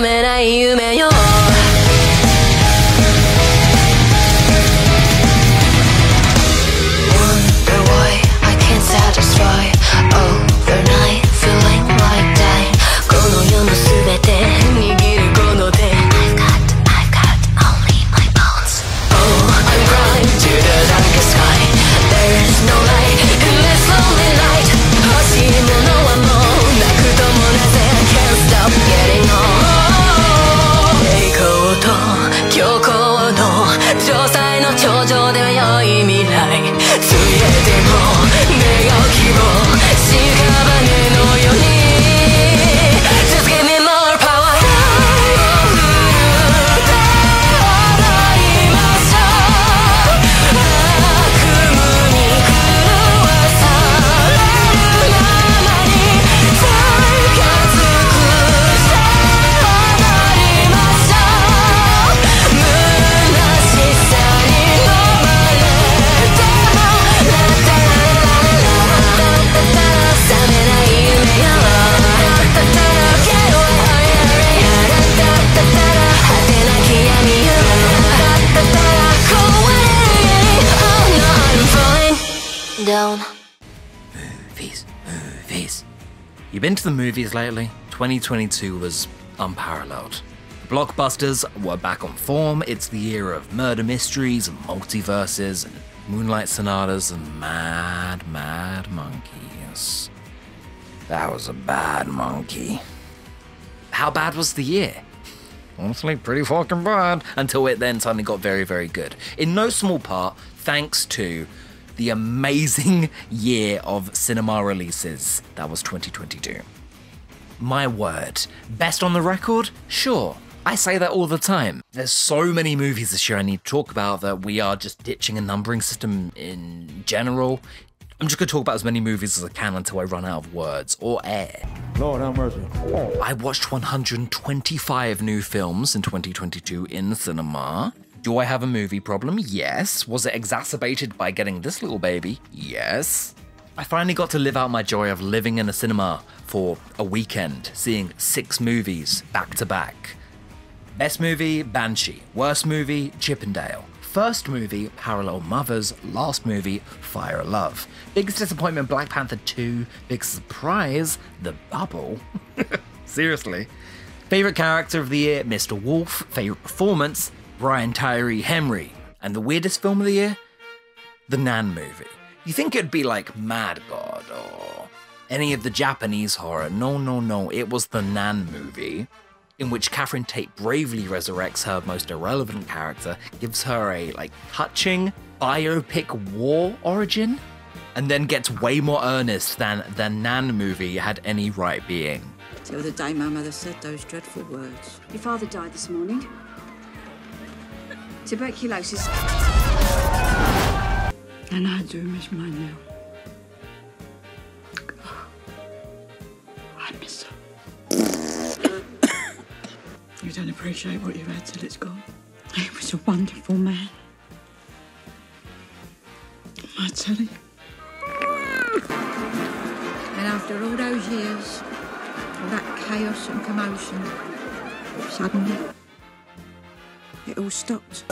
めない夢よMovies. You been to the movies lately? 2022 was unparalleled. The blockbusters were back on form. It's the year of murder mysteries and multiverses and Moonlight Sonatas and mad monkeys. That was a bad monkey. How bad was the year? Honestly, pretty fucking bad. Until it then suddenly got very, very good. In no small part, thanks to the amazing year of cinema releases that was 2022. My word, best on the record? Sure. I say that all the time. There's so many movies this year I need to talk about that we are just ditching a numbering system in general. I'm just gonna talk about as many movies as I can until I run out of words or air. Lord have mercy. I watched 125 new films in 2022 in the cinema. Do I have a movie problem? Yes. Was it exacerbated by getting this little baby? Yes. I finally got to live out my joy of living in a cinema for a weekend, seeing 6 movies back to back. Best movie, Banshee. Worst movie, Chippendale. First movie, Parallel Mothers. Last movie, Fire of Love. Biggest disappointment, Black Panther 2. Big surprise, The Bubble. Seriously. Favorite character of the year, Mr. Wolf. Favorite performance, Brian Tyree Henry. And the weirdest film of the year? The Nan movie. You think it'd be like Mad God or any of the Japanese horror. No. It was the Nan movie, in which Catherine Tate bravely resurrects her most irrelevant character, gives her a touching biopic war origin, and then gets way more earnest than the Nan movie had any right being. Till the day my mother said those dreadful words. Your father died this morning. Tuberculosis. And I do miss my now. I miss her. You don't appreciate what you've had till it's gone. He was a wonderful man. I tell you. And after all those years, all that chaos and commotion, suddenly, it all stopped.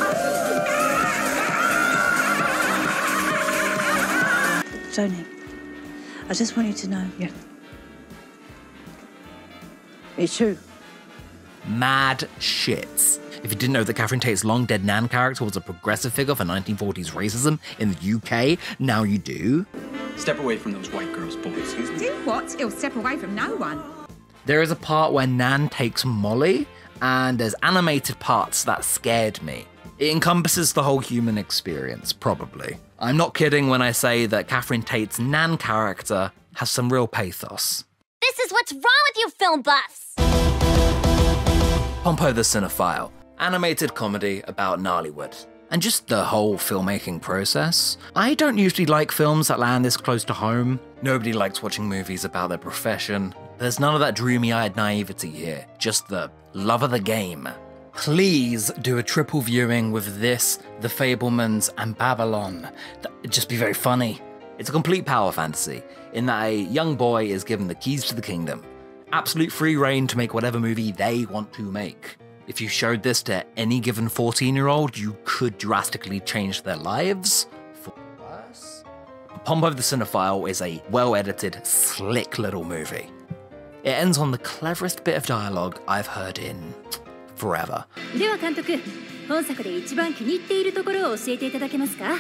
Tony, I just want you to know. Yeah. It's true. Mad shits. If you didn't know that Catherine Tate's long-dead Nan character was a progressive figure for 1940s racism in the UK, now you do. Step away from those white girls, boys. Excuse me. Do what? He'll step away from no one. There is a part where Nan takes Molly, and there's animated parts that scared me. It encompasses the whole human experience, probably. I'm not kidding when I say that Catherine Tate's Nan character has some real pathos. This is what's wrong with you film buffs! Pompo the Cinephile, animated comedy about Nollywood. And just the whole filmmaking process. I don't usually like films that land this close to home. Nobody likes watching movies about their profession. There's none of that dreamy-eyed naivety here, just the love of the game. Please do a triple viewing with this, The Fabelmans, and Babylon. It'd just be very funny. It's a complete power fantasy, in that a young boy is given the keys to the kingdom, absolute free reign to make whatever movie they want to make. If you showed this to any given 14-year-old, you could drastically change their lives for the worse. Pompo the Cinephile is a well-edited, slick little movie. It ends on the cleverest bit of dialogue I've heard in forever. では監督、本作で一番気に入っているところを教えていただけますか？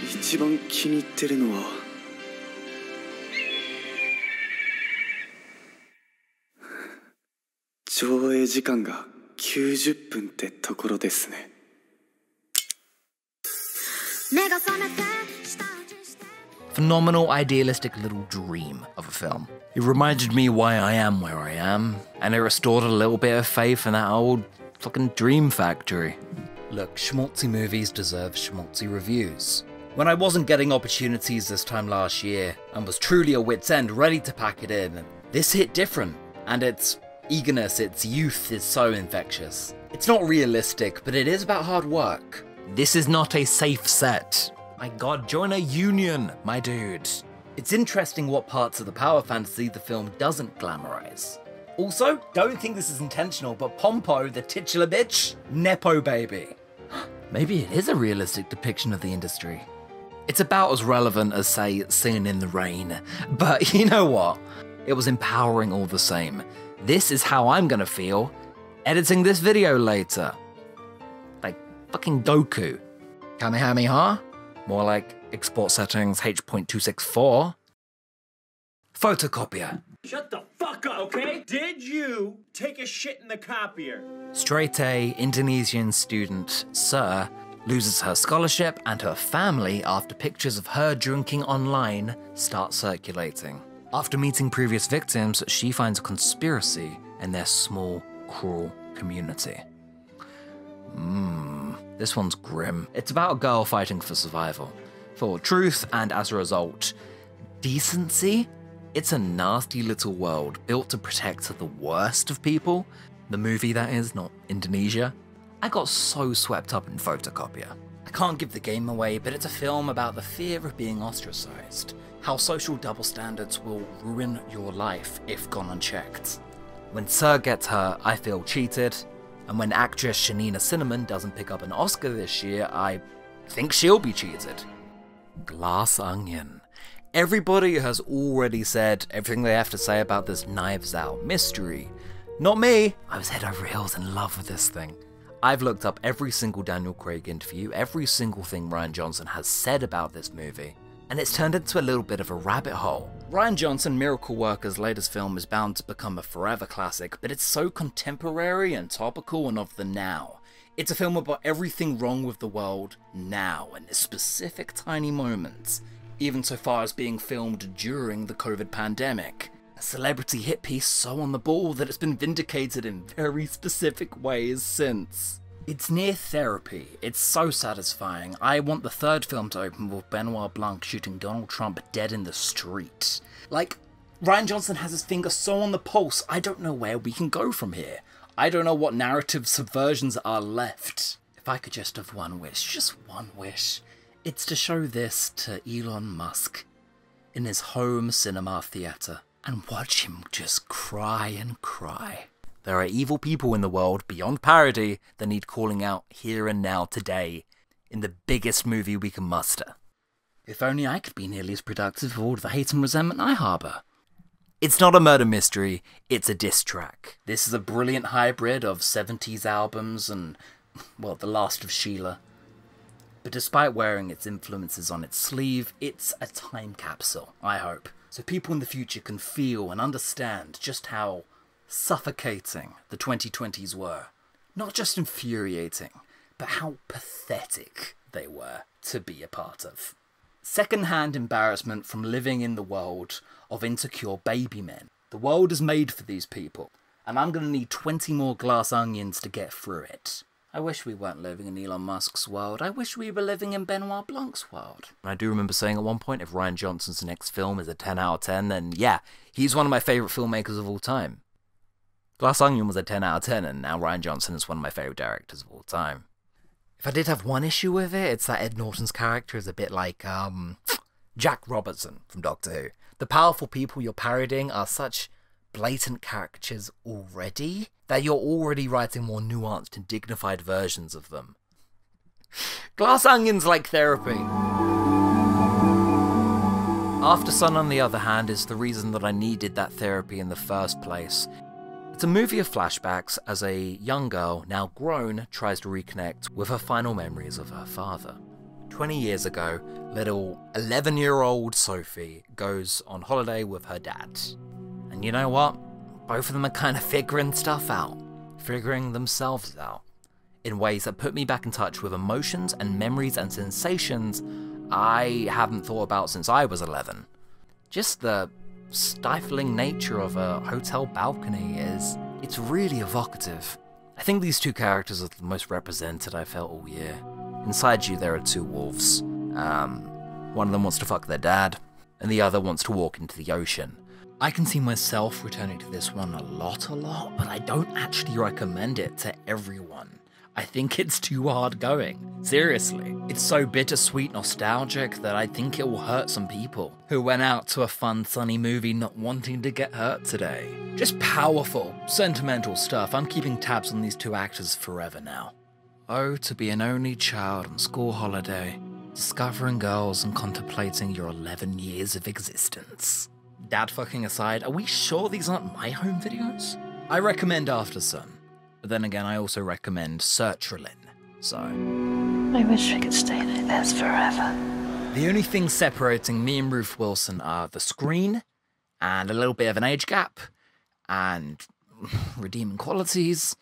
一番気に入ってるのは上映時間が90分ってところですね。Phenomenal, idealistic little dream of a film. It reminded me why I am where I am, and it restored a little bit of faith in that old fucking dream factory. Look, schmaltzy movies deserve schmaltzy reviews. When I wasn't getting opportunities this time last year, and was truly at wit's end, ready to pack it in, this hit different, and its eagerness, its youth is so infectious. It's not realistic, but it is about hard work. This is not a safe set. My god, join a union, my dude. It's interesting what parts of the power fantasy the film doesn't glamorize. Also, don't think this is intentional, but Pompo, the titular bitch, Nepo baby. Maybe it is a realistic depiction of the industry. It's about as relevant as, say, Singing in the Rain. But you know what? It was empowering all the same. This is how I'm gonna feel editing this video later. Like fucking Goku. Kamehameha? More like export settings H.264. Photocopier. Shut the fuck up, okay? Did you take a shit in the copier? Straight A Indonesian student Sir loses her scholarship and her family after pictures of her drinking online start circulating. After meeting previous victims, she finds a conspiracy in their small, cruel community. This one's grim. It's about a girl fighting for survival, for truth, and as a result, decency. It's a nasty little world built to protect the worst of people. The movie, that is, not Indonesia. I got so swept up in Photocopier. I can't give the game away, but it's a film about the fear of being ostracized. How social double standards will ruin your life if gone unchecked. When Sir gets hurt, I feel cheated. And when actress Shanina Cinnamon doesn't pick up an Oscar this year, I think she'll be cheated. Glass Onion. Everybody has already said everything they have to say about this Knives Out mystery. Not me. I was head over heels in love with this thing. I've looked up every single Daniel Craig interview, every single thing Rian Johnson has said about this movie, and it's turned into a little bit of a rabbit hole. Rian Johnson, Miracle Worker's latest film is bound to become a forever classic, but it's so contemporary and topical and of the now. It's a film about everything wrong with the world now, in this specific tiny moment, even so far as being filmed during the COVID pandemic. A celebrity hit piece so on the ball that it's been vindicated in very specific ways since. It's near therapy. It's so satisfying. I want the third film to open with Benoit Blanc shooting Donald Trump dead in the street. Like, Rian Johnson has his finger so on the pulse, I don't know where we can go from here. I don't know what narrative subversions are left. If I could just have one wish, just one wish, it's to show this to Elon Musk in his home cinema theatre and watch him just cry and cry. There are evil people in the world beyond parody that need calling out here and now today in the biggest movie we can muster. If only I could be nearly as productive of all the hate and resentment I harbour. It's not a murder mystery, it's a diss track. This is a brilliant hybrid of 70s albums and, well, The Last of Sheila. But despite wearing its influences on its sleeve, it's a time capsule, I hope. So people in the future can feel and understand just how suffocating the 2020s were. Not just infuriating, but how pathetic they were to be a part of. Second-hand embarrassment from living in the world of insecure baby men. The world is made for these people, and I'm gonna need 20 more glass onions to get through it. I wish we weren't living in Elon Musk's world. I wish we were living in Benoit Blanc's world. I do remember saying at one point, if Rian Johnson's next film is a 10 out of 10, then yeah, he's one of my favourite filmmakers of all time. Glass Onion was a 10 out of 10, and now Rian Johnson is one of my favourite directors of all time. If I did have one issue with it, it's that Ed Norton's character is a bit like, Jack Robertson from Doctor Who. The powerful people you're parodying are such blatant caricatures already that you're already writing more nuanced and dignified versions of them. Glass Onion's like therapy. After Sun, on the other hand, is the reason that I needed that therapy in the first place. It's a movie of flashbacks as a young girl, now grown, tries to reconnect with her final memories of her father. 20 years ago, little 11-year-old Sophie goes on holiday with her dad. And you know what? Both of them are kind of figuring stuff out. Figuring themselves out. In ways that put me back in touch with emotions and memories and sensations I haven't thought about since I was 11. Just the stifling nature of a hotel balcony it's really evocative. I think these two characters are the most represented I felt all year. Inside you there are two wolves. One of them wants to fuck their dad, and the other wants to walk into the ocean. I can see myself returning to this one a lot, but I don't actually recommend it to everyone. I think it's too hard going. Seriously. It's so bittersweet nostalgic that I think it will hurt some people who went out to a fun, sunny movie not wanting to get hurt today. Just powerful, sentimental stuff. I'm keeping tabs on these two actors forever now. Oh, to be an only child on school holiday, discovering girls and contemplating your 11 years of existence. Dad fucking aside, are we sure these aren't my home videos? I recommend After Sun. But then again, I also recommend Sertraline, so... I wish we could stay like this forever. The only things separating me and Ruth Wilson are the screen, and a little bit of an age gap, and redeeming qualities,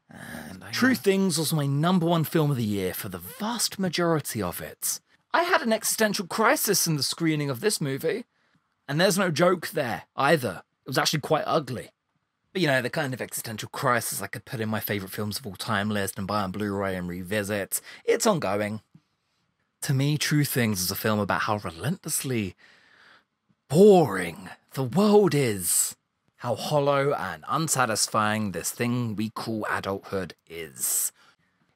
and... True Things was my #1 film of the year for the vast majority of it. I had an existential crisis in the screening of this movie, and there's no joke there, either. It was actually quite ugly. But you know, the kind of existential crisis I could put in my favourite films of all time list and buy on Blu-ray and revisit. It's ongoing. To me, True Things is a film about how relentlessly boring the world is. How hollow and unsatisfying this thing we call adulthood is.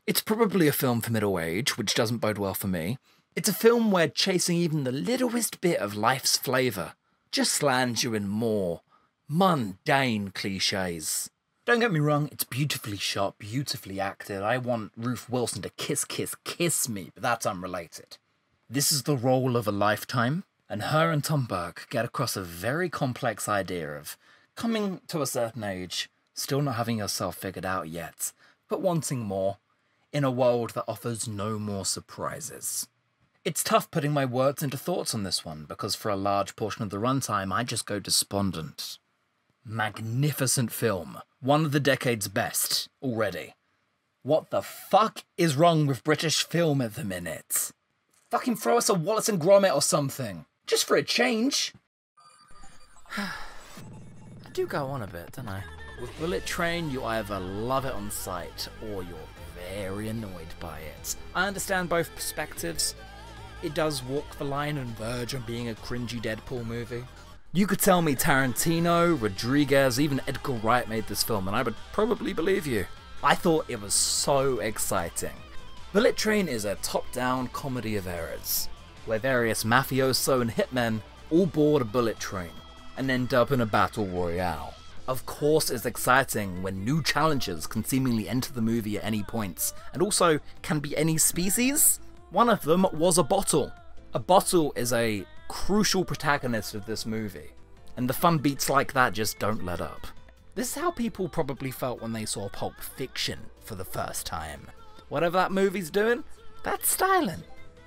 It's probably a film for middle age, which doesn't bode well for me. It's a film where chasing even the littlest bit of life's flavour just lands you in more mundane cliches. Don't get me wrong, it's beautifully shot, beautifully acted. I want Ruth Wilson to kiss me, but that's unrelated. This is the role of a lifetime, and her and Tom Burke get across a very complex idea of coming to a certain age, still not having yourself figured out yet, but wanting more, in a world that offers no more surprises. It's tough putting my words into thoughts on this one, because for a large portion of the runtime, I just go despondent. Magnificent film. One of the decade's best, already. What the fuck is wrong with British film at the minute? Fucking throw us a Wallace and Gromit or something. Just for a change. I do go on a bit, don't I? With Bullet Train, you either love it on sight, or you're very annoyed by it. I understand both perspectives. It does walk the line and verge on being a cringy Deadpool movie. You could tell me Tarantino, Rodriguez, even Edgar Wright made this film, and I would probably believe you. I thought it was so exciting. Bullet Train is a top-down comedy of errors, where various mafioso and hitmen all board a bullet train, and end up in a battle royale. Of course it's exciting when new challengers can seemingly enter the movie at any points, and also can be any species. One of them was a bottle. A bottle is a crucial protagonist of this movie, and the fun beats like that just don't let up. This is how people probably felt when they saw Pulp Fiction for the first time. Whatever that movie's doing, that's styling.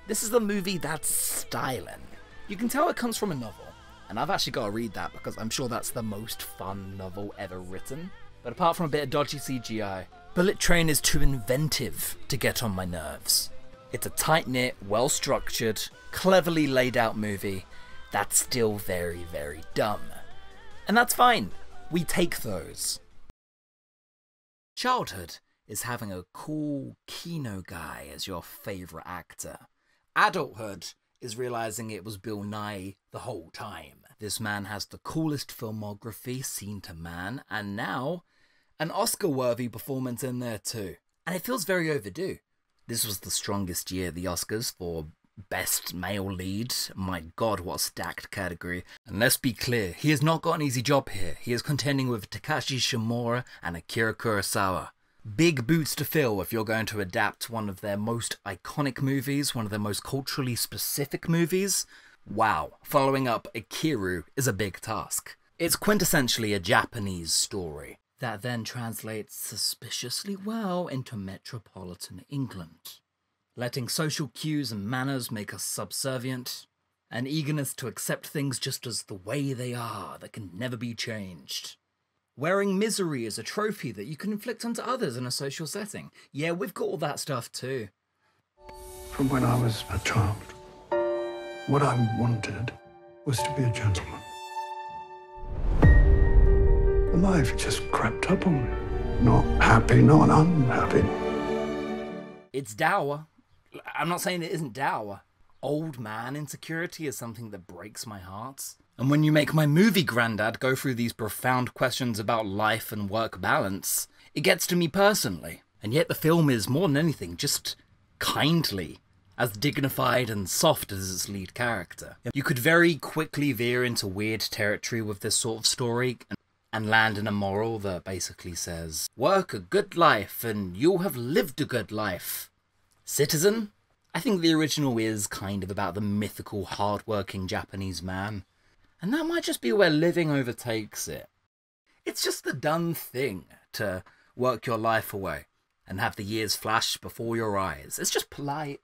This is the movie that's styling. You can tell it comes from a novel, and I've actually got to read that because I'm sure that's the most fun novel ever written. But apart from a bit of dodgy CGI, Bullet Train is too inventive to get on my nerves. It's a tight-knit, well-structured, cleverly laid-out movie that's still very, very dumb. And that's fine. We take those. Childhood is having a cool Kino guy as your favourite actor. Adulthood is realising it was Bill Nye the whole time. This man has the coolest filmography seen to man, and now an Oscar-worthy performance in there too. And it feels very overdue. This was the strongest year of the Oscars for Best Male Lead. My god, what a stacked category. And let's be clear, he has not got an easy job here. He is contending with Takashi Shimura and Akira Kurosawa. Big boots to fill if you're going to adapt one of their most iconic movies, one of their most culturally specific movies. Wow, following up Ikiru is a big task. It's quintessentially a Japanese story that then translates suspiciously well into metropolitan England, letting social cues and manners make us subservient, an eagerness to accept things just as the way they are that can never be changed. Wearing misery as a trophy that you can inflict onto others in a social setting. Yeah, we've got all that stuff too. From when I was a child, what I wanted was to be a gentleman. Life just crept up on me. Not happy, not unhappy. It's dour. I'm not saying it isn't dour. Old man insecurity is something that breaks my heart. And when you make my movie granddad go through these profound questions about life and work balance, it gets to me personally. And yet the film is, more than anything, just kindly, as dignified and soft as its lead character. You could very quickly veer into weird territory with this sort of story, and land in a moral that basically says, work a good life and you'll have lived a good life. Citizen? I think the original is kind of about the mythical, hard-working Japanese man. And that might just be where living overtakes it. It's just the done thing to work your life away and have the years flash before your eyes. It's just polite.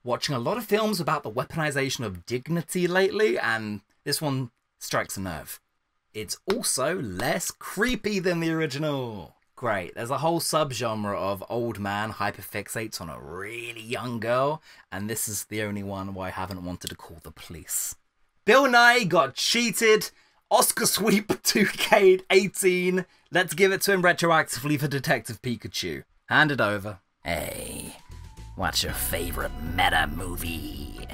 Watching a lot of films about the weaponization of dignity lately, and this one strikes a nerve. It's also less creepy than the original. Great, there's a whole subgenre of old man hyperfixates on a really young girl, and this is the only one where I haven't wanted to call the police. Bill Nye got cheated. Oscar sweep 2K18. Let's give it to him retroactively for Detective Pikachu. Hand it over. Hey, what's your favorite meta movie?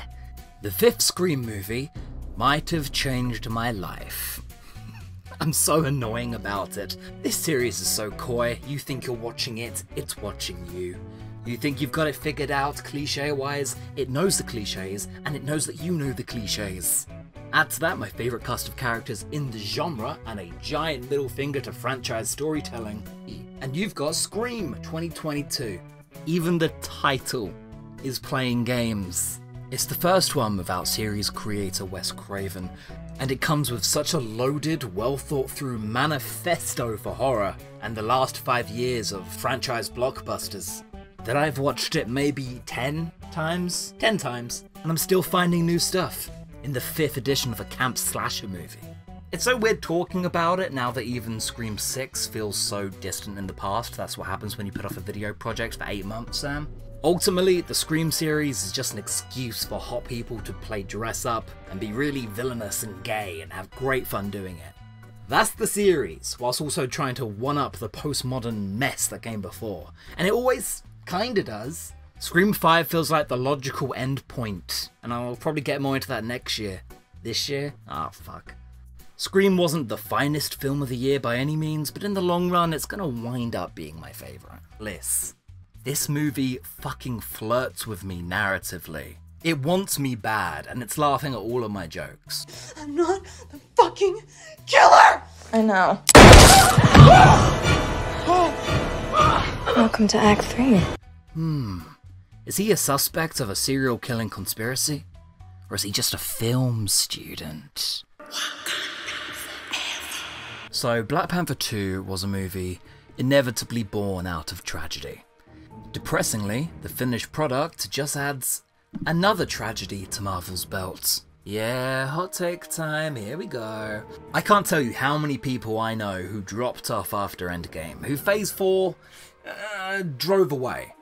The fifth Scream movie might have changed my life. I'm so annoying about it. This series is so coy. You think you're watching it, it's watching you. You think you've got it figured out cliche-wise, it knows the cliches, and it knows that you know the cliches. Add to that my favourite cast of characters in the genre, and a giant middle finger to franchise storytelling. And you've got Scream 2022. Even the title is playing games. It's the first one without series creator Wes Craven, and it comes with such a loaded, well-thought-through manifesto for horror and the last 5 years of franchise blockbusters that I've watched it maybe 10 times, and I'm still finding new stuff in the 5th edition of a camp slasher movie. It's so weird talking about it now that even Scream 6 feels so distant in the past. That's what happens when you put off a video project for 8 months, Sam. Ultimately, the Scream series is just an excuse for hot people to play dress up and be really villainous and gay and have great fun doing it. That's the series, whilst also trying to one-up the postmodern mess that came before. And it always kinda does. Scream 5 feels like the logical end point, and I'll probably get more into that next year. This year? Ah, fuck. Scream wasn't the finest film of the year by any means, but in the long run, it's gonna wind up being my favourite. Bliss. This movie fucking flirts with me narratively. It wants me bad, and it's laughing at all of my jokes. I'm not the fucking killer! I know. Welcome to Act 3. Is he a suspect of a serial killing conspiracy? Or is he just a film student? So, Black Panther 2 was a movie inevitably born out of tragedy. Depressingly, the finished product just adds another tragedy to Marvel's belt. Yeah, hot take time, here we go. I can't tell you how many people I know who dropped off after Endgame, who Phase 4 drove away.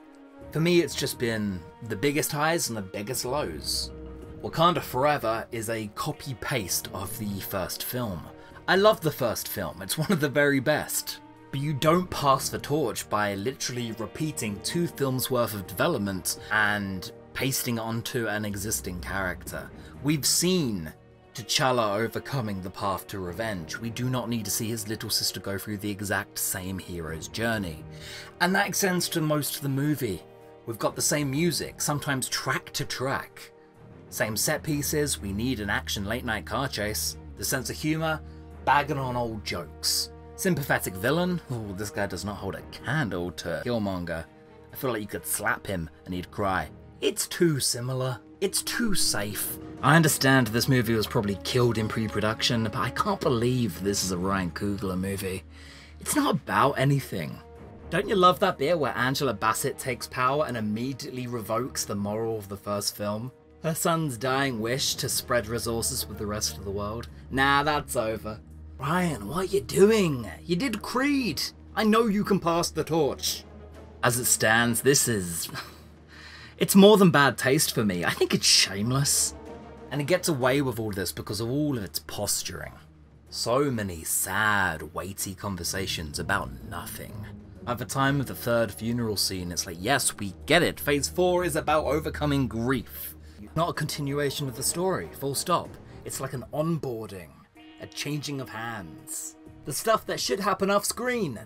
For me, it's just been the biggest highs and the biggest lows. Wakanda Forever is a copy-paste of the first film. I love the first film, it's one of the very best. But you don't pass the torch by literally repeating 2 films worth of development and pasting it onto an existing character. We've seen T'Challa overcoming the path to revenge. We do not need to see his little sister go through the exact same hero's journey. And that extends to most of the movie. We've got the same music, sometimes track to track. Same set pieces, we need an action late night car chase. The sense of humour, bagging on old jokes. Sympathetic villain, oh, this guy does not hold a candle to Killmonger. I feel like you could slap him and he'd cry. It's too similar. It's too safe. I understand this movie was probably killed in pre-production, but I can't believe this is a Ryan Coogler movie. It's not about anything. Don't you love that bit where Angela Bassett takes power and immediately revokes the moral of the first film? Her son's dying wish to spread resources with the rest of the world? Nah, that's over. Ryan, what are you doing? You did Creed. I know you can pass the torch. As it stands, this is... it's more than bad taste for me. I think it's shameless. And it gets away with all this because of all of its posturing. So many sad, weighty conversations about nothing. At the time of the third funeral scene, it's like, yes, we get it. Phase 4 is about overcoming grief. Not a continuation of the story, full stop. It's like an onboarding, a changing of hands. The stuff that should happen off screen.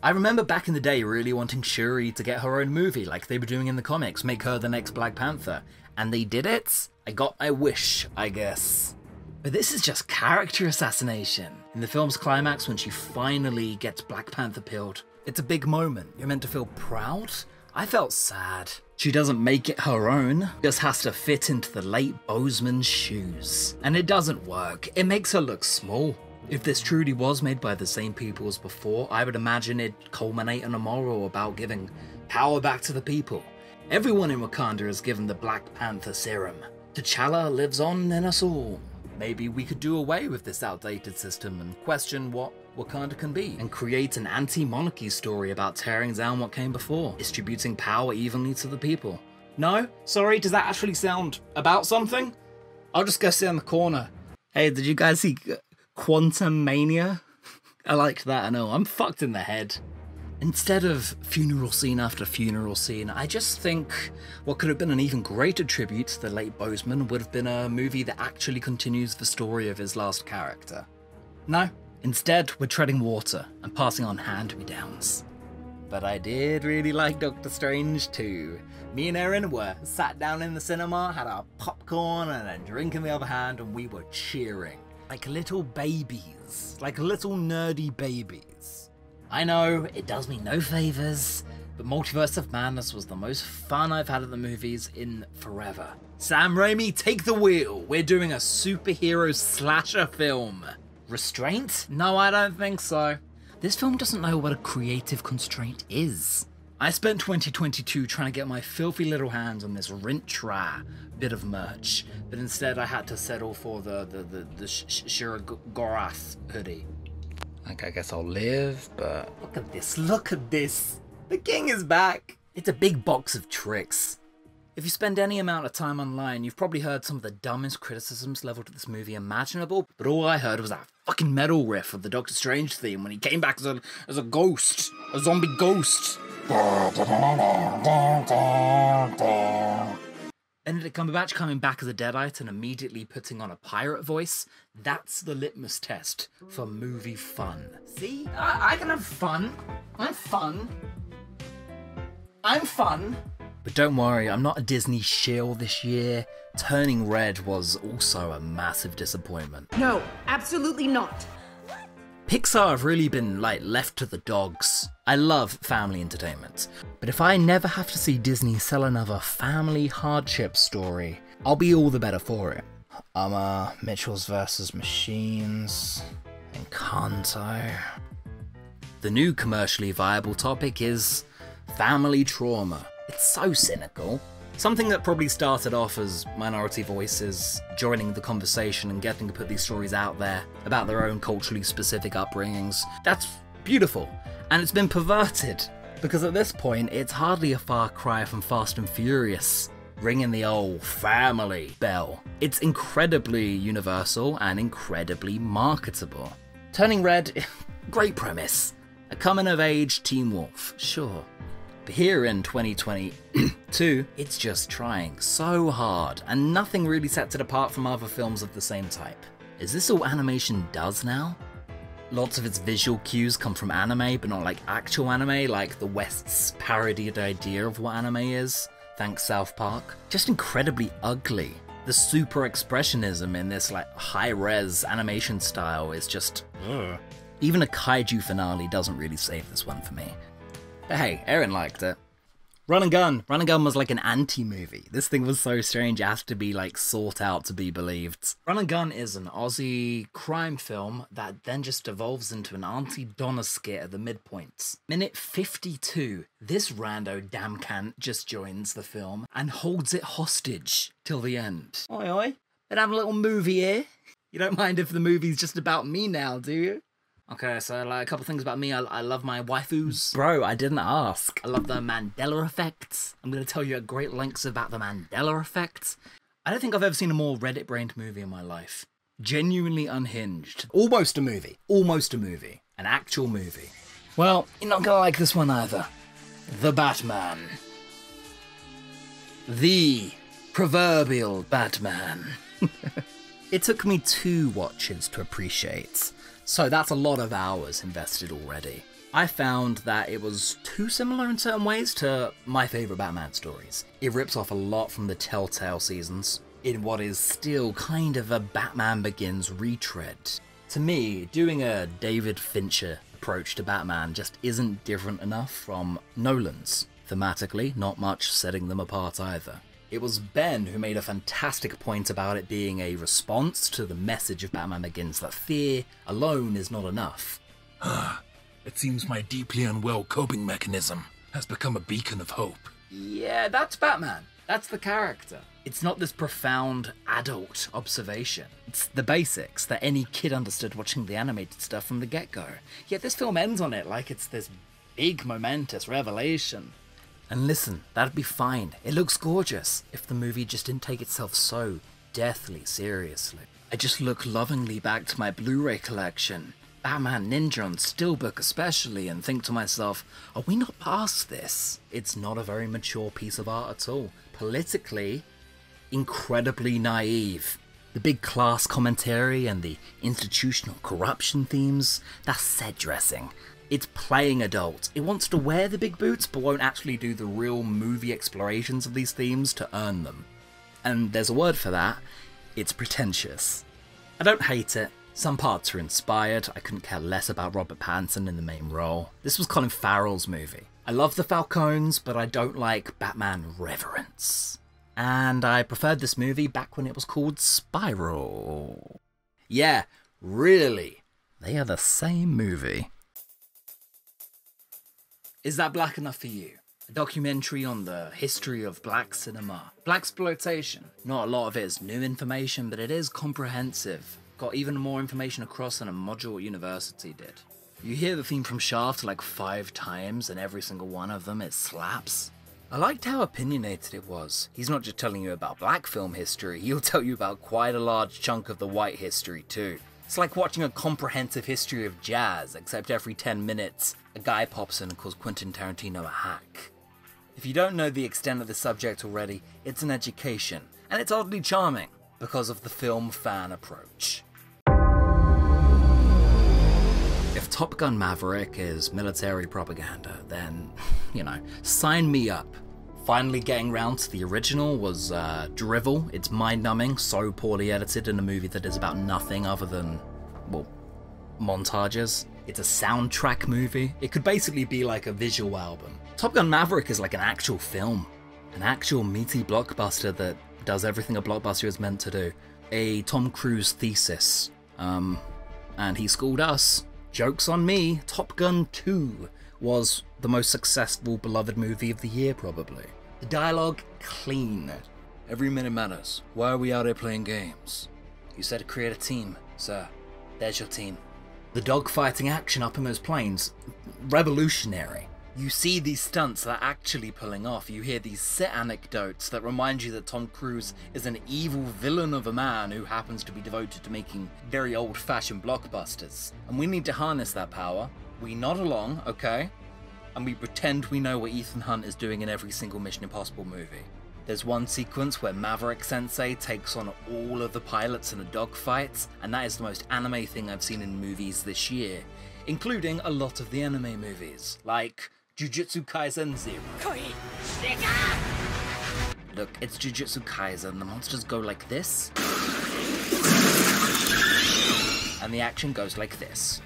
I remember back in the day really wanting Shuri to get her own movie like they were doing in the comics, make her the next Black Panther. And they did it. I got my wish, I guess. But this is just character assassination. In the film's climax, when she finally gets Black Panther peeled, it's a big moment. You're meant to feel proud? I felt sad. She doesn't make it her own, just has to fit into the late Boseman's shoes. And it doesn't work. It makes her look small. If this truly was made by the same people as before, I would imagine it'd culminate in a moral about giving power back to the people. Everyone in Wakanda is given the Black Panther serum. T'Challa lives on in us all. Maybe we could do away with this outdated system and question what Wakanda can be, and create an anti-monarchy story about tearing down what came before, distributing power evenly to the people. No? Sorry, does that actually sound about something? I'll just go sit in the corner. Hey, did you guys see Quantum Mania? I liked that, I know, I'm fucked in the head. Instead of funeral scene after funeral scene, I just think what could have been an even greater tribute to the late Boseman would have been a movie that actually continues the story of his last character. No, instead we're treading water and passing on hand-me-downs. But I did really like Doctor Strange too. Me and Erin were sat down in the cinema, had our popcorn and a drink in the other hand, and we were cheering. Like little babies. Like little nerdy babies. I know, it does me no favours, but Multiverse of Madness was the most fun I've had at the movies in forever. Sam Raimi, take the wheel! We're doing a superhero slasher film. Restraint? No, I don't think so. This film doesn't know what a creative constraint is. I spent 2022 trying to get my filthy little hands on this Rintra bit of merch, but instead I had to settle for the Shiragorath hoodie. Like, I guess I'll live, but... Look at this! The king is back! It's a big box of tricks. If you spend any amount of time online, you've probably heard some of the dumbest criticisms leveled at this movie imaginable, but all I heard was that fucking metal riff of the Doctor Strange theme when he came back as a ghost. A zombie ghost. Benedict Cumberbatch coming back as a Deadite and immediately putting on a pirate voice, that's the litmus test for movie fun. See? I can have fun. I'm fun. I'm fun. But don't worry, I'm not a Disney shill this year. Turning Red was also a massive disappointment. No, absolutely not. Pixar have really been, left to the dogs. I love family entertainment, but if I never have to see Disney sell another family hardship story, I'll be all the better for it. Mitchells vs. Machines, Encanto. The new commercially viable topic is family trauma. It's so cynical. Something that probably started off as minority voices joining the conversation and getting to put these stories out there about their own culturally specific upbringings. That's beautiful. And it's been perverted, because at this point, it's hardly a far cry from Fast and Furious, ringing the old family bell. It's incredibly universal and incredibly marketable. Turning Red, great premise. A coming-of-age Teen Wolf, sure. But here in 2022, it's just trying so hard, and nothing really sets it apart from other films of the same type. Is this all animation does now? Lots of its visual cues come from anime, but not like actual anime, like the West's parodied idea of what anime is, thanks South Park. Just incredibly ugly. The super expressionism in this like high-res animation style is just ugh. Even a kaiju finale doesn't really save this one for me. But hey, Erin liked it. Run and Gun. Run and Gun was like an anti-movie. This thing was so strange it has to be like sought out to be believed. Run and Gun is an Aussie crime film that then just evolves into an Auntie Donna skit at the midpoints. Minute 52, this rando damn cant just joins the film and holds it hostage till the end. Oi oi, let's have a little movie here. You don't mind if the movie's just about me now, do you? Okay, so like a couple things about me. I love my waifus. Bro, I didn't ask. I love the Mandela effect. I'm going to tell you at great lengths about the Mandela effect. I don't think I've ever seen a more Reddit-brained movie in my life. Genuinely unhinged. Almost a movie. Almost a movie. An actual movie. Well, you're not going to like this one either. The Batman. The proverbial Batman. It took me 2 watches to appreciate. So that's a lot of hours invested already. I found that it was too similar in certain ways to my favourite Batman stories. It rips off a lot from the Telltale seasons, in what is still kind of a Batman Begins retread. To me, doing a David Fincher approach to Batman just isn't different enough from Nolan's. Thematically, not much setting them apart either. It was Ben who made a fantastic point about it being a response to the message of Batman Begins that fear alone is not enough. It seems my deeply unwell coping mechanism has become a beacon of hope. Yeah, that's Batman. That's the character. It's not this profound adult observation. It's the basics that any kid understood watching the animated stuff from the get-go. Yet this film ends on it like it's this big momentous revelation. And listen, that'd be fine. It looks gorgeous if the movie just didn't take itself so deathly seriously. I just look lovingly back to my Blu-ray collection, Batman Ninja on Steelbook especially, and think to myself, are we not past this? It's not a very mature piece of art at all. Politically, incredibly naive. The big class commentary and the institutional corruption themes, that's set dressing. It's playing adult. It wants to wear the big boots, but won't actually do the real movie explorations of these themes to earn them. And there's a word for that. It's pretentious. I don't hate it. Some parts are inspired. I couldn't care less about Robert Pattinson in the main role. This was Colin Farrell's movie. I love the Falcones, but I don't like Batman reverence. And I preferred this movie back when it was called Spiral. Yeah, really. They are the same movie. Is that black enough for you? A documentary on the history of black cinema. Blaxploitation. Not a lot of it is new information, but it is comprehensive. Got even more information across than a module at university did. You hear the theme from Shaft like 5 times, and every single one of them it slaps. I liked how opinionated it was. He's not just telling you about black film history, he'll tell you about quite a large chunk of the white history too. It's like watching a comprehensive history of jazz, except every 10 minutes, a guy pops in and calls Quentin Tarantino a hack. If you don't know the extent of the subject already, it's an education, and it's oddly charming, because of the film fan approach. If Top Gun Maverick is military propaganda, then, you know, sign me up. Finally getting round to the original was drivel. It's mind-numbing, so poorly edited in a movie that is about nothing other than, well, montages. It's a soundtrack movie. It could basically be like a visual album. Top Gun Maverick is like an actual film. An actual meaty blockbuster that does everything a blockbuster is meant to do. A Tom Cruise thesis. And he schooled us. Joke's on me, Top Gun 2 was the most successful, beloved movie of the year, probably. The dialogue, clean. Every minute matters. Why are we out here playing games? You said to create a team, sir. There's your team. The dogfighting action up in those planes, revolutionary. You see these stunts that are actually pulling off. You hear these set anecdotes that remind you that Tom Cruise is an evil villain of a man who happens to be devoted to making very old-fashioned blockbusters. And we need to harness that power. We nod along, okay? And we pretend we know what Ethan Hunt is doing in every single Mission Impossible movie. There's one sequence where Maverick Sensei takes on all of the pilots in a dogfight, and that is the most anime thing I've seen in movies this year, including a lot of the anime movies, like Jujutsu Kaisen 0. Look, it's Jujutsu Kaisen. The monsters go like this. And the action goes like this.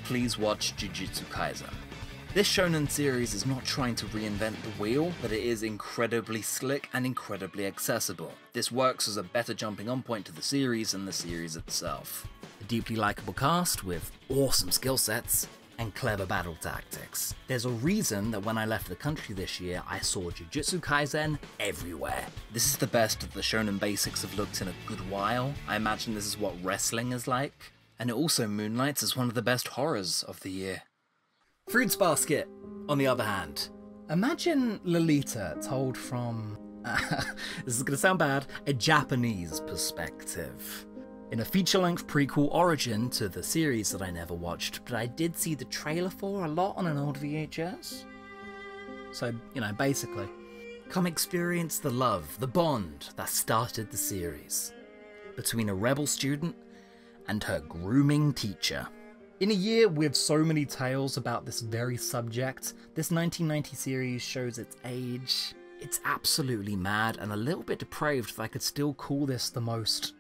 Please watch Jujutsu Kaisen. This shonen series is not trying to reinvent the wheel, but it is incredibly slick and incredibly accessible. This works as a better jumping on point to the series than the series itself. A deeply likable cast with awesome skill sets and clever battle tactics. There's a reason that when I left the country this year, I saw Jujutsu Kaisen everywhere. This is the best that the shonen basics have looked in a good while. I imagine this is what wrestling is like. And it also moonlights as one of the best horrors of the year. Fruits Basket, on the other hand. Imagine Lolita told from, this is gonna sound bad, a Japanese perspective. In a feature-length prequel origin to the series that I never watched, but I did see the trailer for a lot on an old VHS. So, you know, basically, come experience the love, the bond that started the series between a rebel student and her grooming teacher. In a year with so many tales about this very subject, this 1990 series shows its age. It's absolutely mad and a little bit depraved that I could still call this the most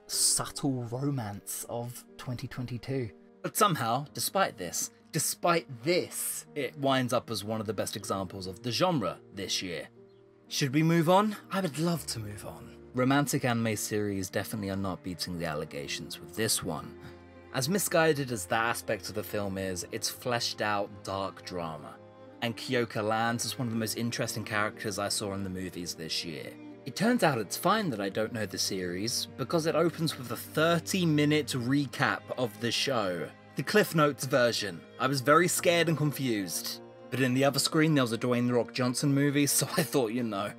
subtle romance of 2022. But somehow, despite this, it winds up as one of the best examples of the genre this year. Should we move on? I would love to move on. Romantic anime series definitely are not beating the allegations with this one. As misguided as that aspect of the film is, it's fleshed out dark drama. And Kyoka lands as one of the most interesting characters I saw in the movies this year. It turns out it's fine that I don't know the series, because it opens with a 30-minute recap of the show. The Cliff Notes version. I was very scared and confused. But in the other screen there was a Dwayne "The Rock" Johnson movie, so I thought, you know.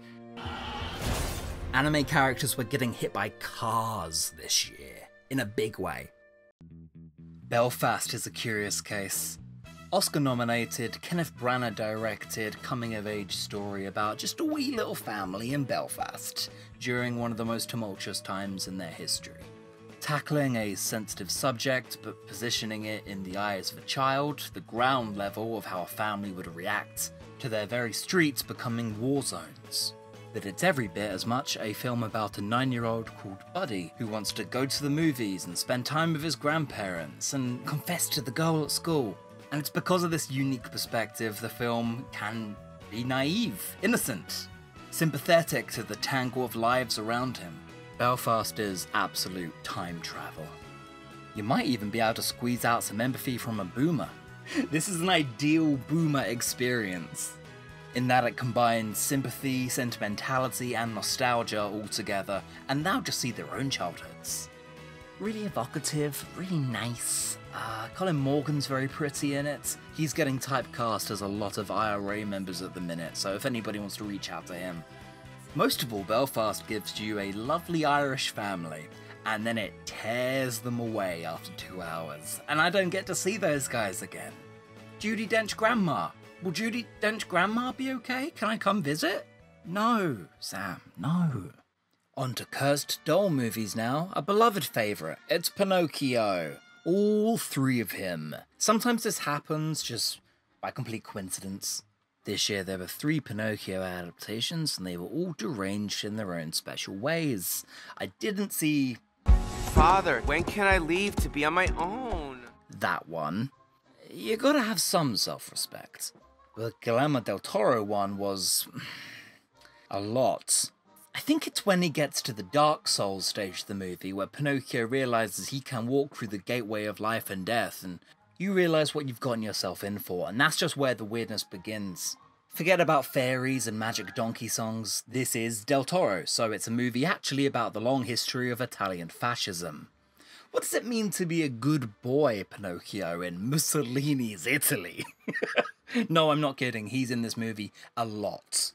Anime characters were getting hit by cars this year, in a big way. Belfast is a curious case. Oscar-nominated, Kenneth Branagh directed coming-of-age story about just a wee little family in Belfast during one of the most tumultuous times in their history. Tackling a sensitive subject, but positioning it in the eyes of a child, the ground level of how a family would react to their very streets becoming war zones. But it's every bit as much a film about a 9-year-old called Buddy who wants to go to the movies and spend time with his grandparents and confess to the girl at school. And it's because of this unique perspective the film can be naive, innocent, sympathetic to the tangle of lives around him. Belfast is absolute time travel. You might even be able to squeeze out some empathy from a boomer. This is an ideal boomer experience, in that it combines sympathy, sentimentality, and nostalgia all together, and they'll just see their own childhoods. Really evocative, really nice. Colin Morgan's very pretty in it. He's getting typecast as a lot of IRA members at the minute, so if anybody wants to reach out to him. Most of all, Belfast gives you a lovely Irish family, and then it tears them away after 2 hours, and I don't get to see those guys again. Judi Dench grandma. Will Judi Dench grandma be okay? Can I come visit? No, Sam, no. On to cursed doll movies now, a beloved favourite. It's Pinocchio. All 3 of him. Sometimes this happens just by complete coincidence. This year there were 3 Pinocchio adaptations and they were all deranged in their own special ways. I didn't see... Father, when can I leave to be on my own? That one. You gotta have some self-respect. The Guillermo del Toro one was... a lot. I think it's when he gets to the Dark Souls stage of the movie where Pinocchio realizes he can walk through the gateway of life and death, and you realize what you've gotten yourself in for, and that's just where the weirdness begins. Forget about fairies and magic donkey songs. This is Del Toro, so it's a movie actually about the long history of Italian fascism. What does it mean to be a good boy, Pinocchio, in Mussolini's Italy? No, I'm not kidding, he's in this movie a lot.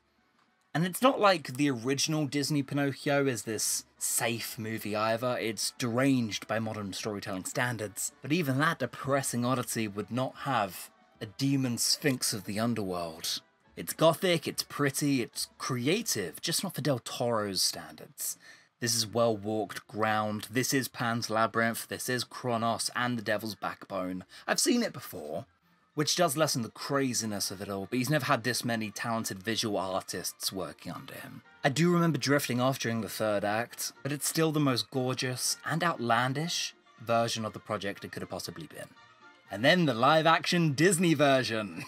And it's not like the original Disney Pinocchio is this safe movie either, it's deranged by modern storytelling standards. But even that depressing oddity would not have a demon sphinx of the underworld. It's gothic, it's pretty, it's creative, just not for Del Toro's standards. This is well-walked ground, this is Pan's Labyrinth, this is Kronos and the Devil's Backbone. I've seen it before. which does lessen the craziness of it all, but he's never had this many talented visual artists working under him. I do remember drifting off during the third act, but it's still the most gorgeous and outlandish version of the project it could have possibly been. And then the live-action Disney version.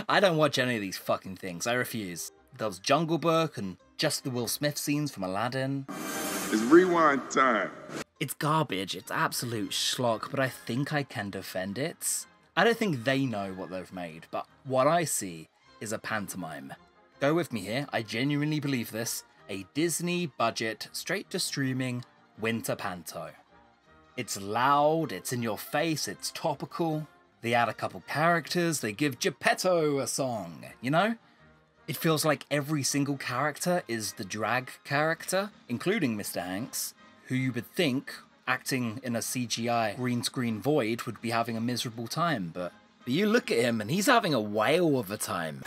I don't watch any of these fucking things, I refuse. There was Jungle Book and just the Will Smith scenes from Aladdin. It's rewind time. It's garbage, it's absolute schlock, but I think I can defend it. I don't think they know what they've made, but what I see is a pantomime. Go with me here, I genuinely believe this. A Disney budget, straight to streaming, winter panto. It's loud, it's in your face, it's topical. They add a couple characters, they give Geppetto a song, you know? It feels like every single character is the drag character, including Mr. Hanks, who you would think, acting in a CGI green screen void, would be having a miserable time, but you look at him and he's having a whale of a time.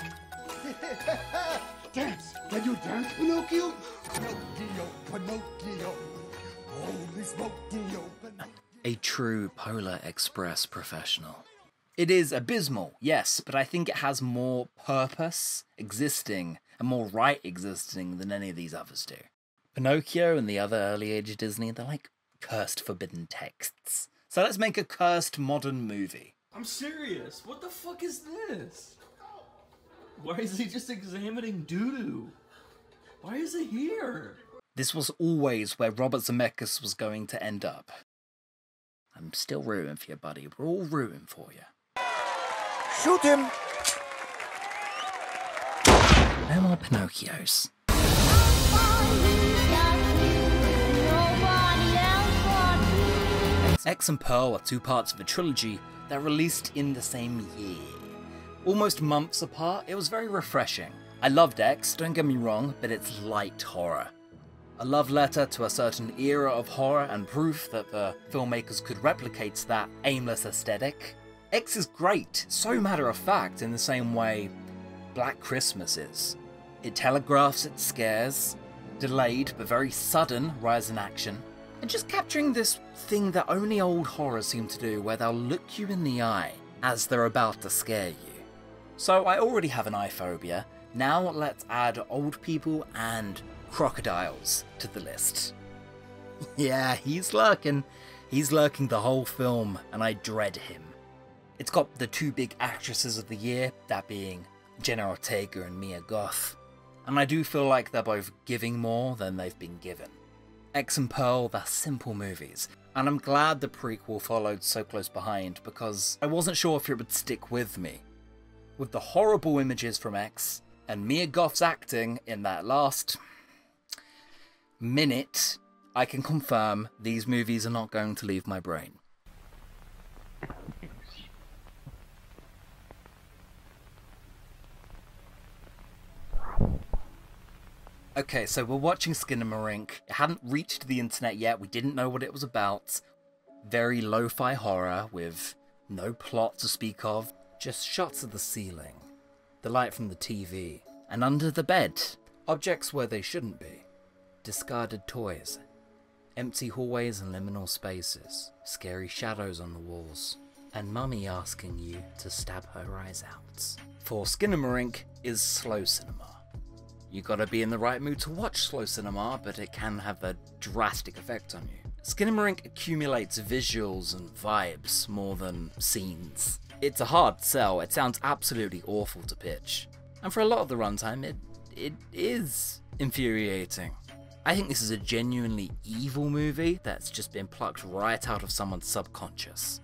Dance! Can you dance, Pinocchio? Pinocchio, Pinocchio, holy Smokey-o, Pinocchio. A true Polar Express professional. It is abysmal, yes, but I think it has more purpose existing and more right existing than any of these others do. Pinocchio and the other early age Disney, they're like cursed forbidden texts. So let's make a cursed modern movie. I'm serious. What the fuck is this? Why is he just examining doo-doo? Why is he here? This was always where Robert Zemeckis was going to end up. I'm still rooting for you, buddy. We're all rooting for you. Shoot him! No more Pinocchios. X and Pearl are two parts of a trilogy that released in the same year. Almost months apart, it was very refreshing. I loved X, don't get me wrong, but it's light horror. A love letter to a certain era of horror and proof that the filmmakers could replicate that aimless aesthetic. X is great, so matter of fact in the same way Black Christmas is. It telegraphs its scares, delayed but very sudden rise in action, and just capturing this thing that only old horrors seem to do, where they'll look you in the eye as they're about to scare you. So I already have an eye phobia, now let's add old people and crocodiles to the list. Yeah, he's lurking. He's lurking the whole film, and I dread him. It's got the two big actresses of the year, that being Jenna Ortega and Mia Goth. And I do feel like they're both giving more than they've been given. X and Pearl, they're simple movies, and I'm glad the prequel followed so close behind, because I wasn't sure if it would stick with me. With the horrible images from X, and Mia Goth's acting in that last minute, I can confirm these movies are not going to leave my brain. Okay, so we're watching Skinamarink. It hadn't reached the internet yet, we didn't know what it was about. Very lo-fi horror with no plot to speak of, just shots of the ceiling, the light from the TV, and under the bed, objects where they shouldn't be, discarded toys, empty hallways and liminal spaces, scary shadows on the walls, and Mummy asking you to stab her eyes out. For Skinamarink is slow cinema. You gotta be in the right mood to watch slow cinema, but it can have a drastic effect on you. Skinamarink accumulates visuals and vibes more than scenes. It's a hard sell, it sounds absolutely awful to pitch. And for a lot of the runtime, it is infuriating. I think this is a genuinely evil movie that's just been plucked right out of someone's subconscious.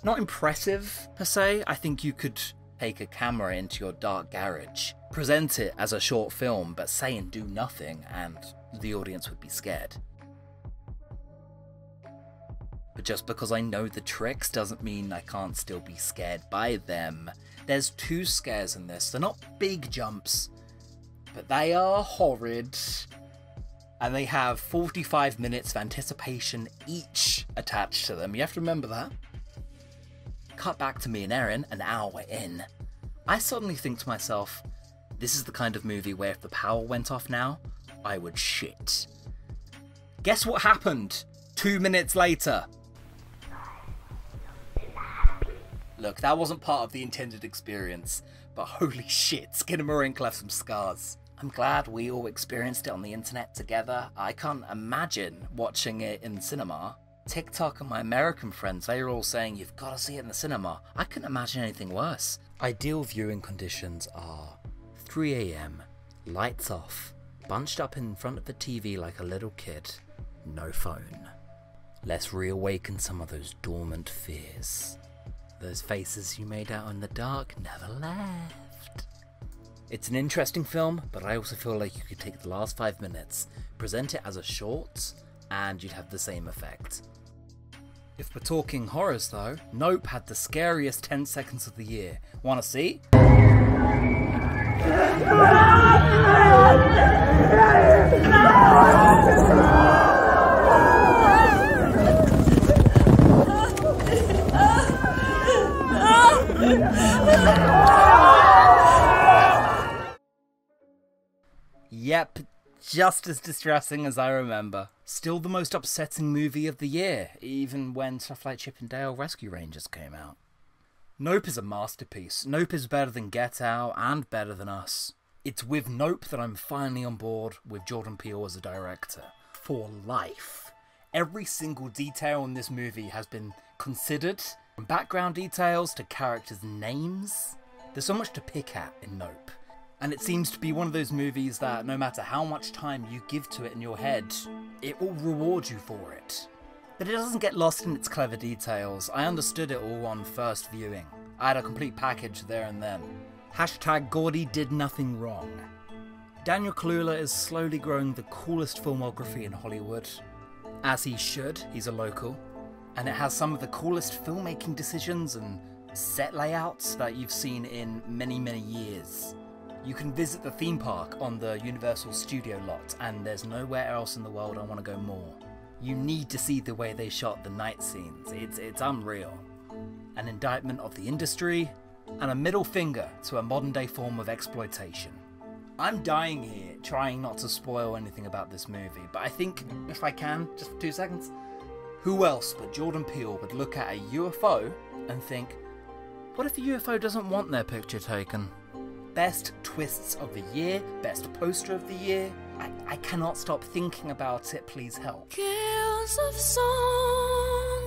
Not impressive, per se. I think you could take a camera into your dark garage, present it as a short film, but say and do nothing, and the audience would be scared. But just because I know the tricks doesn't mean I can't still be scared by them. There's two scares in this. They're not big jumps, but they are horrid. And they have 45 minutes of anticipation each attached to them. You have to remember that. Cut back to me and Erin an hour in. I suddenly think to myself, this is the kind of movie where if the power went off now, I would shit. Guess what happened 2 minutes later? Look, that wasn't part of the intended experience, but holy shit, Skinamarink left some scars. I'm glad we all experienced it on the internet together. I can't imagine watching it in cinema. TikTok and my American friends, they were all saying, you've got to see it in the cinema. I couldn't imagine anything worse. Ideal viewing conditions are 3 AM, lights off, bunched up in front of the TV like a little kid, no phone. Let's reawaken some of those dormant fears. Those faces you made out in the dark never left. It's an interesting film, but I also feel like you could take the last 5 minutes, present it as a short, and you'd have the same effect. If we're talking horrors though, Nope had the scariest 10 seconds of the year. Wanna see? Yep, just as distressing as I remember. Still the most upsetting movie of the year, even when stuff like Chip and Dale Rescue Rangers came out. Nope is a masterpiece. Nope is better than Get Out and better than Us. It's with Nope that I'm finally on board with Jordan Peele as a director. For life. Every single detail in this movie has been considered, from background details to characters' names. There's so much to pick at in Nope. And it seems to be one of those movies that no matter how much time you give to it in your head, it will reward you for it. But it doesn't get lost in its clever details. I understood it all on first viewing. I had a complete package there and then. Hashtag Gordy did nothing wrong. Daniel Kaluuya is slowly growing the coolest filmography in Hollywood. As he should, he's a local. And it has some of the coolest filmmaking decisions and set layouts that you've seen in many, many years. You can visit the theme park on the Universal Studio lot, and there's nowhere else in the world I want to go more. You need to see the way they shot the night scenes. It's unreal. An indictment of the industry, and a middle finger to a modern day form of exploitation. I'm dying here, trying not to spoil anything about this movie, but I think, if I can, just for 2 seconds, who else but Jordan Peele would look at a UFO and think, what if a UFO doesn't want their picture taken? Best twists of the year, best poster of the year. I cannot stop thinking about it, please help. Gales of song,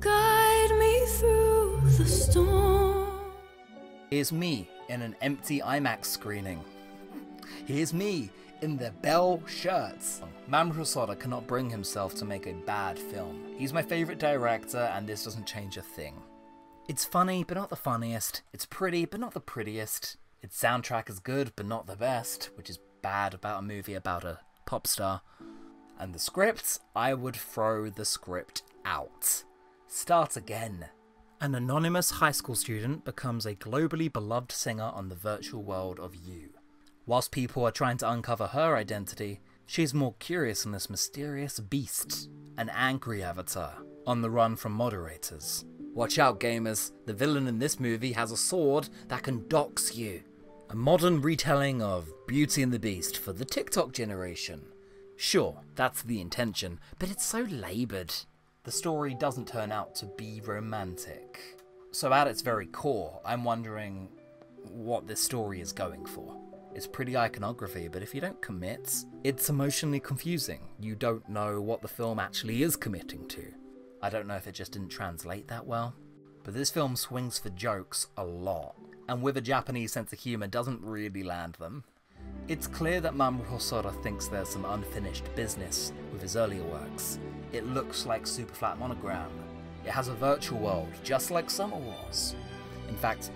guide me through the storm. Here's me in an empty IMAX screening. Here's me in the Bell shirts. Mamroot Soda cannot bring himself to make a bad film. He's my favourite director, and this doesn't change a thing. It's funny, but not the funniest. It's pretty, but not the prettiest. Its soundtrack is good, but not the best, which is bad about a movie about a pop star. And the script, I would throw the script out. Start again. An anonymous high school student becomes a globally beloved singer on the virtual world of You. Whilst people are trying to uncover her identity, she's more curious than this mysterious beast, an angry avatar, on the run from moderators. Watch out, gamers, the villain in this movie has a sword that can dox you. A modern retelling of Beauty and the Beast for the TikTok generation. Sure, that's the intention, but it's so laboured. The story doesn't turn out to be romantic. So at its very core, I'm wondering what this story is going for. It's pretty iconography, but if you don't commit, it's emotionally confusing. You don't know what the film actually is committing to. I don't know if it just didn't translate that well, but this film swings for jokes a lot, and with a Japanese sense of humour doesn't really land them. It's clear that Mamoru Hosoda thinks there's some unfinished business with his earlier works. It looks like Super Flat Monogram. It has a virtual world, just like Summer Wars. In fact,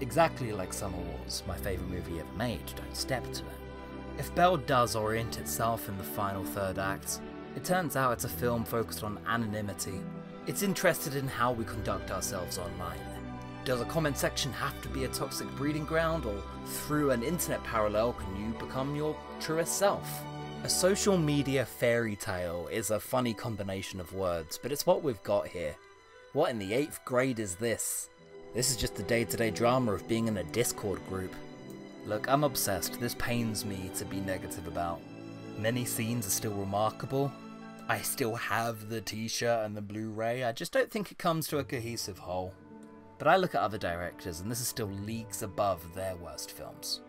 exactly like Summer Wars, my favourite movie ever made, don't step to it. If Belle does orient itself in the final third act, it turns out it's a film focused on anonymity. It's interested in how we conduct ourselves online. Does a comment section have to be a toxic breeding ground, or through an internet parallel can you become your truest self? A social media fairy tale is a funny combination of words, but it's what we've got here. What in the 8th grade is this? This is just the day-to-day drama of being in a Discord group. Look, I'm obsessed. This pains me to be negative about. Many scenes are still remarkable, I still have the t-shirt and the Blu-ray, I just don't think it comes to a cohesive whole. But I look at other directors and this is still leagues above their worst films.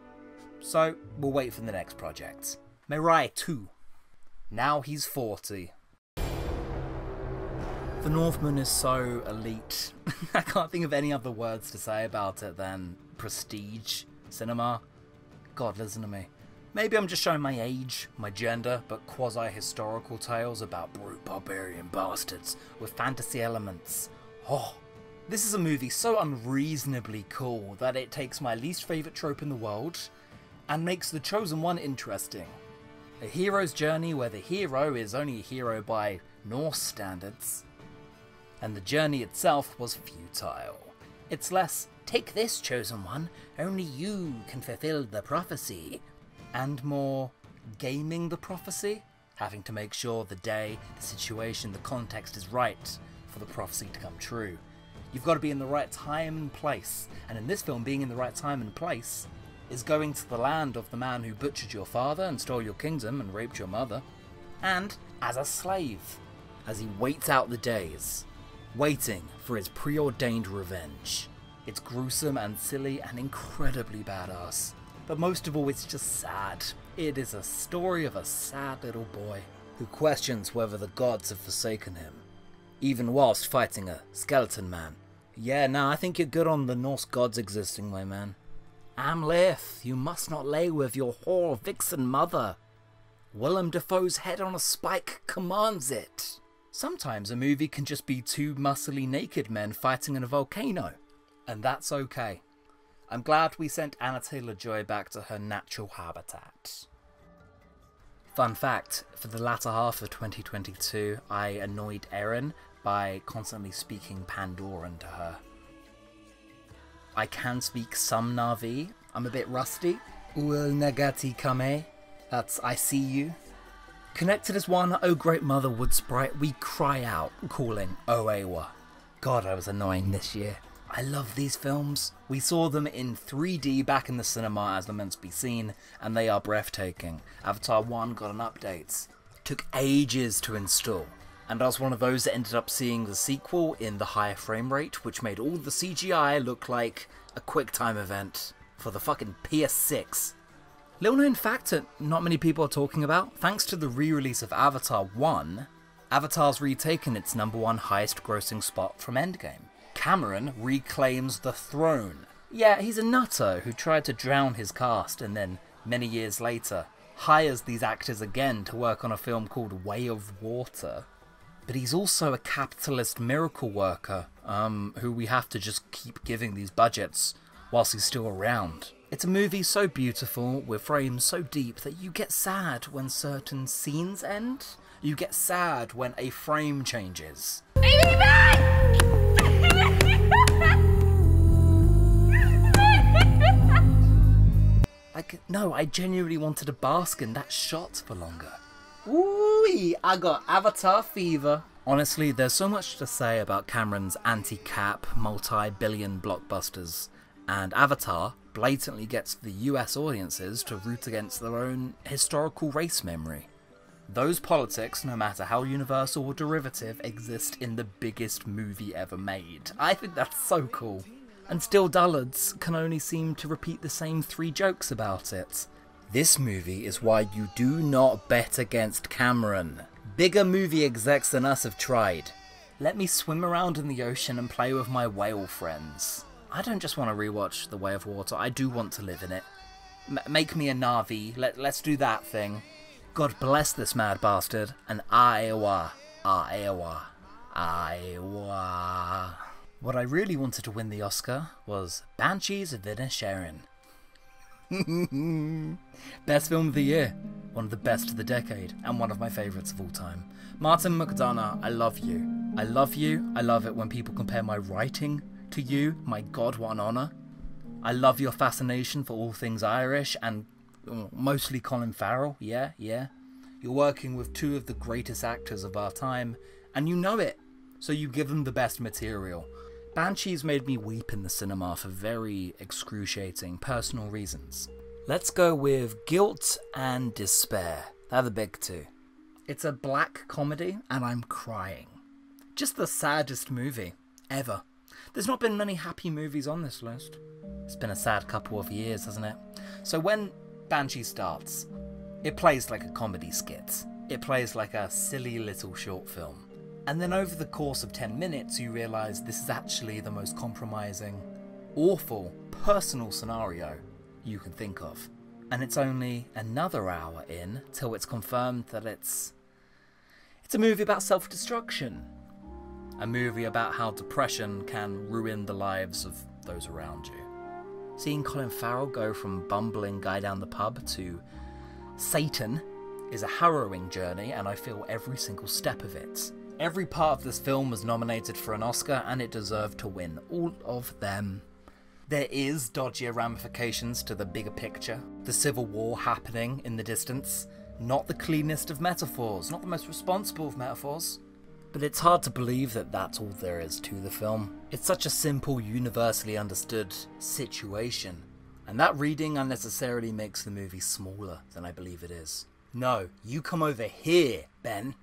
So, we'll wait for the next project. Mirai 2. Now he's 40. The Northman is so elite. I can't think of any other words to say about it than prestige cinema. God, listen to me. Maybe I'm just showing my age, my gender, but quasi-historical tales about brute barbarian bastards with fantasy elements. Oh, this is a movie so unreasonably cool that it takes my least favourite trope in the world and makes The Chosen One interesting. A hero's journey where the hero is only a hero by Norse standards, and the journey itself was futile. It's less, take this, Chosen One, only you can fulfill the prophecy, and more gaming the prophecy, having to make sure the day, the situation, the context is right for the prophecy to come true. You've got to be in the right time and place, and in this film, being in the right time and place is going to the land of the man who butchered your father and stole your kingdom and raped your mother, and as a slave, as he waits out the days, waiting for his preordained revenge. It's gruesome and silly and incredibly badass. But most of all, it's just sad. It is a story of a sad little boy who questions whether the gods have forsaken him, even whilst fighting a skeleton man. Yeah, no, I think you're good on the Norse gods existing, my man. Amleth, you must not lay with your whore vixen mother. Willem Dafoe's head on a spike commands it. Sometimes a movie can just be two muscly naked men fighting in a volcano, and that's okay. I'm glad we sent Anna Taylor-Joy back to her natural habitat. Fun fact, for the latter half of 2022, I annoyed Erin by constantly speaking Pandoran to her. I can speak some Na'vi. I'm a bit rusty. Uel Nagati Kame. That's I see you. Connected as one, oh great mother wood sprite, we cry out, calling Oewa. God, I was annoying this year. I love these films. We saw them in 3D back in the cinema as they're meant to be seen, and they are breathtaking. Avatar 1 got an update. Took ages to install. And I was one of those that ended up seeing the sequel in the higher frame rate, which made all the CGI look like a QuickTime event for the fucking PS6. Little known fact that not many people are talking about, thanks to the re-release of Avatar 1, Avatar's retaken its #1 highest grossing spot from Endgame. Cameron reclaims the throne. Yeah, he's a nutter who tried to drown his cast and then, many years later, hires these actors again to work on a film called Way of Water. But he's also a capitalist miracle worker, who we have to just keep giving these budgets whilst he's still around. It's a movie so beautiful, with frames so deep, that you get sad when certain scenes end. You get sad when a frame changes. No, I genuinely wanted to bask in that shot for longer. Ooh, I got Avatar fever. Honestly, there's so much to say about Cameron's anti-cap, multi-billion blockbusters, and Avatar blatantly gets the US audiences to root against their own historical race memory. Those politics, no matter how universal or derivative, exist in the biggest movie ever made. I think that's so cool. And still dullards can only seem to repeat the same 3 jokes about it. This movie is why you do not bet against Cameron. Bigger movie execs than us have tried. Let me swim around in the ocean and play with my whale friends. I don't just want to rewatch The Way of Water, I do want to live in it. Make me a Na'vi, let's do that thing. God bless this mad bastard, and Iowa. What I really wanted to win the Oscar was Banshees of Inisherin. Best film of the year, one of the best of the decade, and one of my favourites of all time. Martin McDonagh, I love you. I love you. I love it when people compare my writing to you. My God, what an honour. I love your fascination for all things Irish, and mostly Colin Farrell. Yeah. You're working with 2 of the greatest actors of our time, and you know it, so you give them the best material. Banshees made me weep in the cinema for very excruciating personal reasons. Let's go with Guilt and Despair. They're the big 2. It's a black comedy, and I'm crying. Just the saddest movie ever. There's not been many happy movies on this list. It's been a sad couple of years, hasn't it? So when Banshee starts, it plays like a comedy skit. It plays like a silly little short film. And then over the course of 10 minutes, you realise this is actually the most compromising, awful, personal scenario you can think of. And it's only another hour in till it's confirmed that it's a movie about self-destruction. A movie about how depression can ruin the lives of those around you. Seeing Colin Farrell go from bumbling guy down the pub to Satan is a harrowing journey, and I feel every single step of it. Every part of this film was nominated for an Oscar, and it deserved to win. All of them. There is dodgier ramifications to the bigger picture. The Civil War happening in the distance. Not the cleanest of metaphors, not the most responsible of metaphors. But it's hard to believe that that's all there is to the film. It's such a simple, universally understood situation. And that reading unnecessarily makes the movie smaller than I believe it is. No, you come over here, Ben.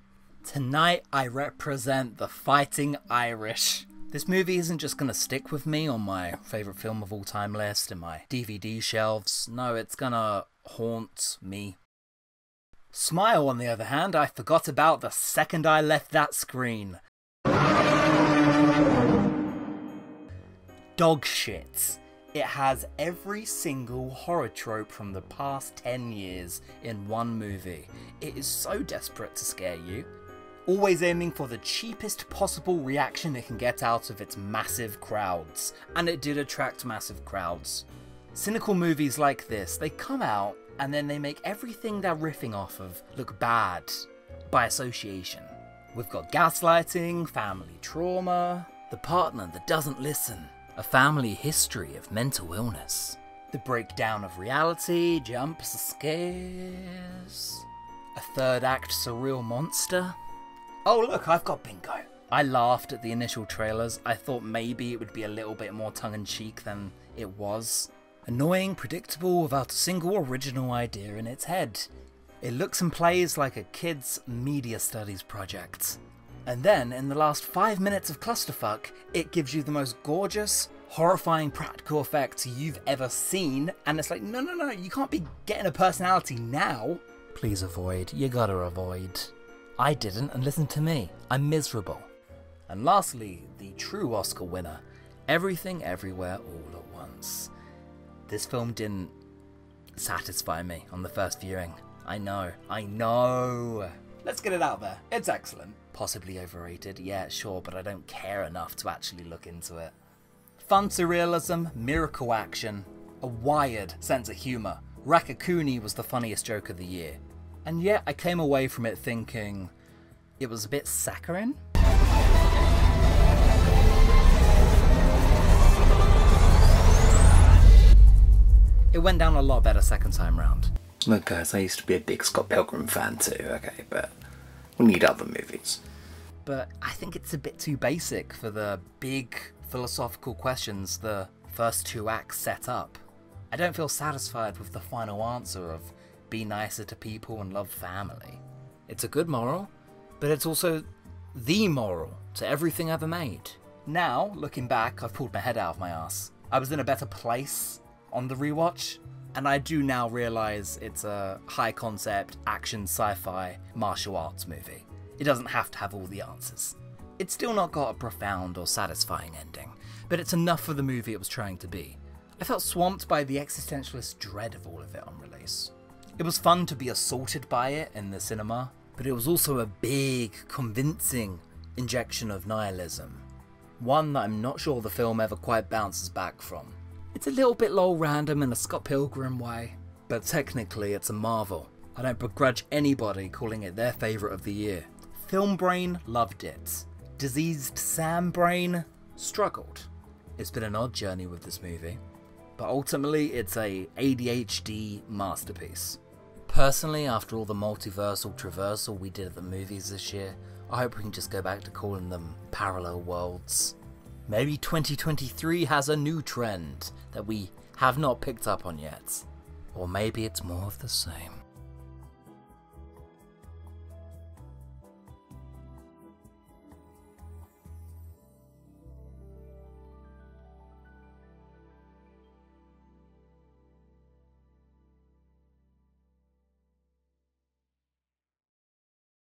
Tonight I represent the Fighting Irish. This movie isn't just gonna stick with me on my favourite film of all time list and my DVD shelves. No, it's gonna haunt me. Smile, on the other hand, I forgot about the second I left that screen. Dog shit. It has every single horror trope from the past 10 years in one movie. It is so desperate to scare you. Always aiming for the cheapest possible reaction it can get out of its massive crowds. And it did attract massive crowds. Cynical movies like this, they come out and then they make everything they're riffing off of look bad by association. We've got gaslighting, family trauma, the partner that doesn't listen, a family history of mental illness, the breakdown of reality, jumps, scares, a third act surreal monster. Oh look, I've got bingo. I laughed at the initial trailers. I thought maybe it would be a little bit more tongue-in-cheek than it was. Annoying, predictable, without a single original idea in its head. It looks and plays like a kid's media studies project. And then, in the last 5 minutes of clusterfuck, it gives you the most gorgeous, horrifying practical effects you've ever seen, and it's like, no, you can't be getting a personality now. Please avoid, you gotta avoid. I didn't, and listen to me, I'm miserable. And lastly, the true Oscar winner, Everything Everywhere All at Once. This film didn't satisfy me on the first viewing. I know. Let's get it out there. It's excellent. Possibly overrated, yeah, sure, but I don't care enough to actually look into it. Fun surrealism, miracle action, a wired sense of humour. Raccacoonie was the funniest joke of the year. And yet I came away from it thinking it was a bit saccharine. It went down a lot better second time round. Look guys, I used to be a big Scott Pilgrim fan too, okay, but we need other movies. But I think it's a bit too basic for the big philosophical questions the first 2 acts set up. I don't feel satisfied with the final answer of be nicer to people and love family. It's a good moral, but it's also the moral to everything ever made. Now, looking back, I've pulled my head out of my ass. I was in a better place on the rewatch, and I do now realise it's a high concept, action, sci-fi, martial arts movie. It doesn't have to have all the answers. It's still not got a profound or satisfying ending, but it's enough for the movie it was trying to be. I felt swamped by the existentialist dread of all of it on release. It was fun to be assaulted by it in the cinema, but it was also a big, convincing injection of nihilism. One that I'm not sure the film ever quite bounces back from. It's a little bit lol random in a Scott Pilgrim way, but technically it's a marvel. I don't begrudge anybody calling it their favourite of the year. Film Brain loved it. Diseased Sam Brain struggled. It's been an odd journey with this movie, but ultimately it's a ADHD masterpiece. Personally, after all the multiversal traversal we did at the movies this year, I hope we can just go back to calling them parallel worlds. Maybe 2023 has a new trend that we have not picked up on yet. Or maybe it's more of the same.